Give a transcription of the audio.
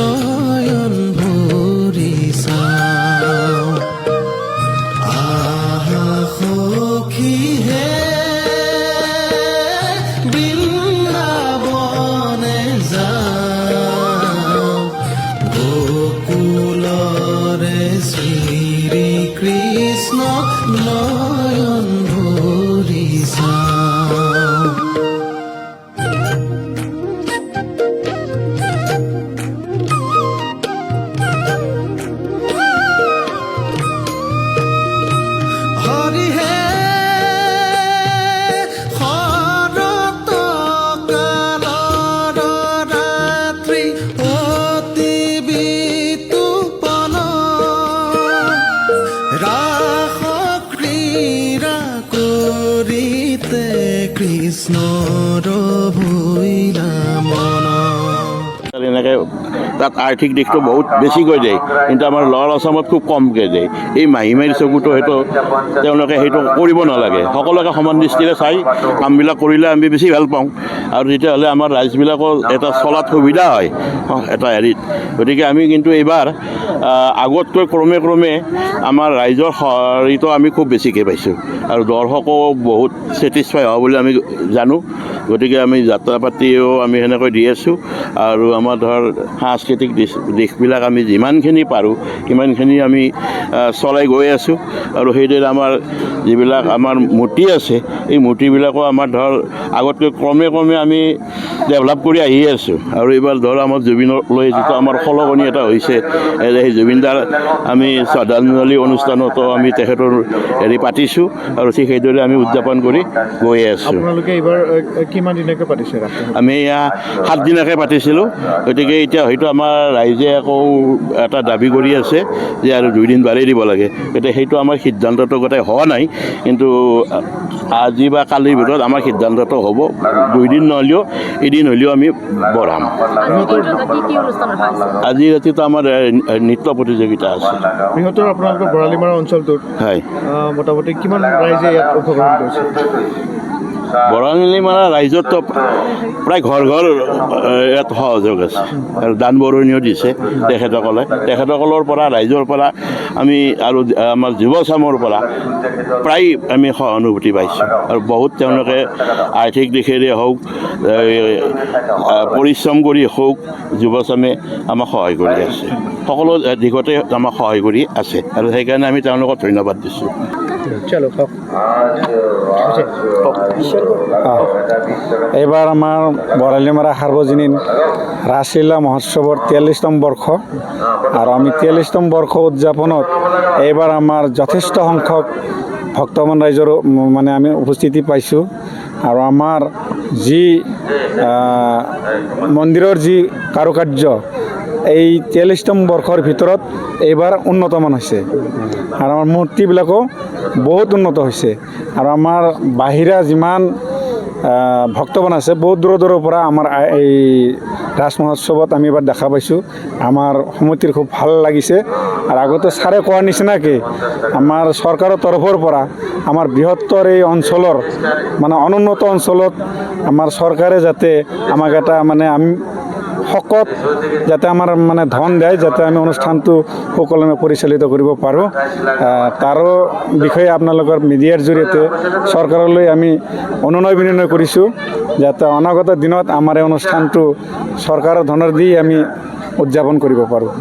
নয়ন ভৰি চাওঁ আহা সখী হে বৃন্দাবনে যাওঁ গোকুলৰে শ্ৰী কৃষ্ণ নয়ন ভৰি চাওঁ কৃষ্ণৰ ভৈৰা মন এনেকৈ তাত আৰ্থিক দিশটো বহুত বেছিকৈ দিয়ে কিন্তু আমাৰ লৱাৰ আছামত খুব কমকৈ দিয়ে এই মাহীমাৰীৰ চকুটো হয়তো তেওঁলোকে সেইটো কৰিব নালাগে সকলোকে সমান দৃষ্টিৰে চাই কামবিলাক কৰিলে আমি বেছি ভাল পাওঁ আৰু তেতিয়াহ'লে আমাৰ ৰাইজবিলাকৰ এটা চলাত সুবিধা হয় এটা হেৰিত গতিকে আমি কিন্তু এইবাৰ আগতকৈ ক্ৰমে আমাৰ ৰাইজৰ হেৰিটো আমি খুব বেছিকৈ পাইছোঁ আৰু দৰ্শকো বহুত ছেটিছফাই হোৱা বুলি আমি জানো গতিকে আমি যাত্ৰা পাতিও আমি সেনেকৈ দি আছোঁ আৰু আমাৰ ধৰ সাংস্কৃতিক দিশবিলাক আমি যিমানখিনি পাৰোঁ সিমানখিনি আমি চলাই গৈ আছোঁ আৰু সেইদৰে আমাৰ যিবিলাক আমাৰ মূৰ্তি আছে এই মূৰ্তিবিলাকো আমাৰ ধৰ আগতকৈ ক্ৰমে আমি ডেভেলপ কৰি আহি আছোঁ আৰু এইবাৰ ধৰ আমাৰ জুবিনলৈ যিটো আমাৰ সলনি এটা হৈছে সেই জুবিনদাৰ আমি শ্ৰদ্ধাঞ্জলি অনুষ্ঠানতো আমি তেখেতৰ হেৰি পাতিছোঁ আৰু ঠিক সেইদৰে আমি উদযাপন কৰি গৈ আছোঁ। আপোনালোকে এইবাৰ কিমান দিনকৈ পাতিছে? আমি 7 দিনকৈ পাতিছিলোঁ গতিকে এতিয়া হয়তো আমাৰ ৰাইজে আকৌ এটা দাবী কৰি আছে যে আৰু 2 দিন বাঢ়ি দিব লাগে গতিকে সেইটো আমাৰ সিদ্ধান্তটো গোটেই হোৱা নাই কিন্তু আজি বা কালিৰ ভিতৰত আমাৰ সিদ্ধান্তটো হ'ব 2 দিন নহ'লেও এদিন হ'লেও আমি বঢ়াম। আজি ৰাতিটো আমাৰ নৃত্য প্ৰতিযোগিতা আছে। বৃহত্তৰ আপোনালোকৰ বৰালিমাৰা অঞ্চলটোত হয় মোটামুটি কিমান ৰাইজে ইয়াত অংশগ্ৰহণ কৰিছে? বৰালিমাৰা ৰাইজতো প্ৰায় ঘৰ ইয়াত সহযোগ আছে আৰু দান বৰঙণিও দিছে তেখেতসকলৰ পৰা ৰাইজৰ পৰা আমি আৰু আমাৰ যুৱচামৰ পৰা প্ৰায় আমি সহানুভূতি পাইছোঁ আৰু বহুত তেওঁলোকে আৰ্থিক দিশেৰে হওক পৰিশ্ৰম কৰি হওক যুৱচামে আমাক সহায় কৰি আছে সকলো দিশতে আমাক সহায় কৰি আছে আৰু সেইকাৰণে আমি তেওঁলোকক ধন্যবাদ দিছোঁ। এইবাৰ আমাৰ বৰালিমাৰা সাৰ্বজনীন ৰাসলীলা মহোৎসৱৰ 43তম বৰ্ষ আৰু আমি 43তম বৰ্ষ উদযাপনত এইবাৰ আমাৰ যথেষ্ট সংখ্যক ভক্তমান ৰাইজৰ মানে আমি উপস্থিতি পাইছোঁ আৰু আমাৰ যি মন্দিৰৰ যি কাৰুকাৰ্য এই 43তম বৰ্ষৰ ভিতৰত এইবাৰ উন্নতমান হৈছে আৰু আমাৰ মূৰ্তিবিলাকো বহুত উন্নত হৈছে আৰু আমাৰ বাহিৰা যিমান ভক্তবান আছে বহুত দূৰৰ পৰা আমাৰ এই ৰাস মহোৎসৱত আমি এবাৰ দেখা পাইছোঁ আমাৰ সমিতিৰ খুব ভাল লাগিছে আৰু আগতে ছাৰে কোৱাৰ নিচিনাকৈ আমাৰ চৰকাৰৰ তৰফৰ পৰা আমাৰ বৃহত্তৰ এই অঞ্চলৰ মানে অনুন্নত অঞ্চলত আমাৰ চৰকাৰে যাতে আমাক এটা মানে আমি শকত যাতে আমাৰ মানে ধন দেয় যাতে আমি অনুষ্ঠানটো সুকলমে পৰিচালিত কৰিব পাৰোঁ তাৰো বিষয়ে আপোনালোকৰ মিডিয়াৰ জৰিয়তে চৰকাৰলৈ আমি অনুনয় বিনয় কৰিছোঁ যাতে অনাগত দিনত আমাৰ এই অনুষ্ঠানটো চৰকাৰৰ ধনৰ দি আমি উদযাপন কৰিব পাৰোঁ।